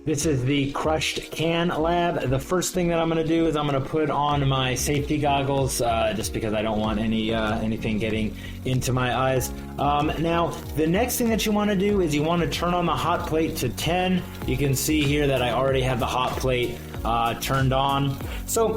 This is the crushed can lab. The first thing that I'm going to do is I'm going to put on my safety goggles, just because I don't want anything getting into my eyes. Now, the next thing that you want to do is you want to turn on the hot plate to 10. You can see here that I already have the hot plate turned on. So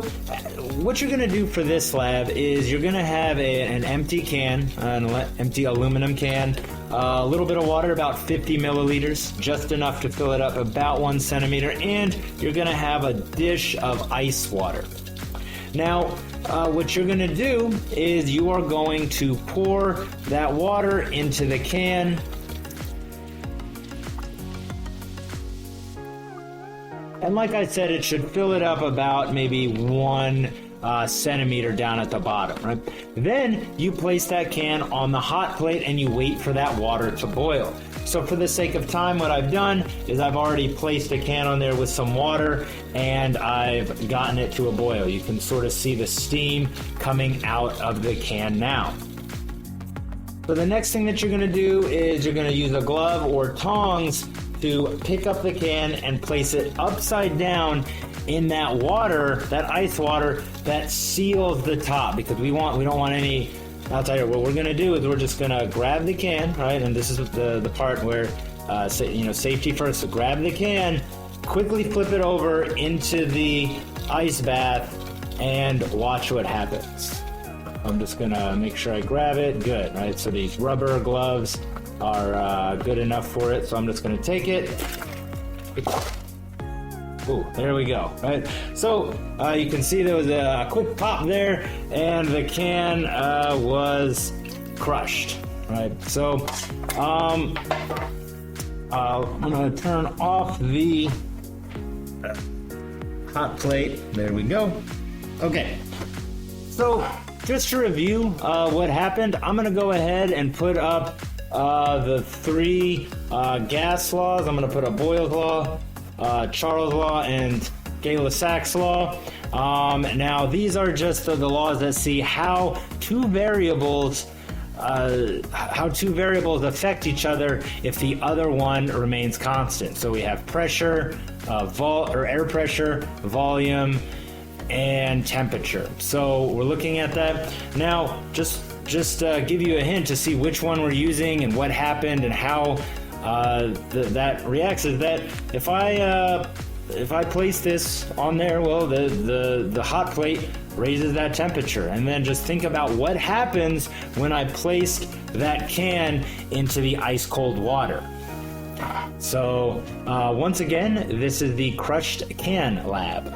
what you're going to do for this lab is you're going to have an empty can, an empty aluminum can, a little bit of water, about 50 milliliters, just enough to fill it up about 1 centimeter, and you're going to have a dish of ice water. Now, what you're going to do is you are going to pour that water into the can. And like I said, it should fill it up about maybe 1 centimeter down at the bottom, right? Then you place that can on the hot plate and you wait for that water to boil. So for the sake of time, what I've done is I've already placed the can on there with some water and I've gotten it to a boil. You can sort of see the steam coming out of the can now. So the next thing that you're going to do is you're going to use a glove or tongs to pick up the can and place it upside down in that water, that ice water that seals the top, because we don't want any. I'll tell you what we're going to do is we're just going to grab the can, right? And this is the part where safety first. So grab the can, quickly flip it over into the ice bath, and watch what happens. I'm just going to make sure I grab it. Good, right? So these rubber gloves are good enough for it. So I'm just going to take it. Ooh, there we go, right? So you can see there was a quick pop there, and the can was crushed, right? So I'm going to turn off the hot plate. There we go. Okay, so just to review what happened, I'm going to go ahead and put up the 3 gas laws. I'm going to put a Boyle's Law, Charles' Law, and Gay-Lussac's Law. Now, these are just the laws that see how two variables affect each other if the other one remains constant. So we have pressure, air pressure, volume, and temperature. So we're looking at that now. Just give you a hint to see which one we're using and what happened and how that reacts is that if I place this on there, well, the hot plate raises that temperature, and then just think about what happens when I placed that can into the ice cold water. So once again, this is the Crushed Can Lab.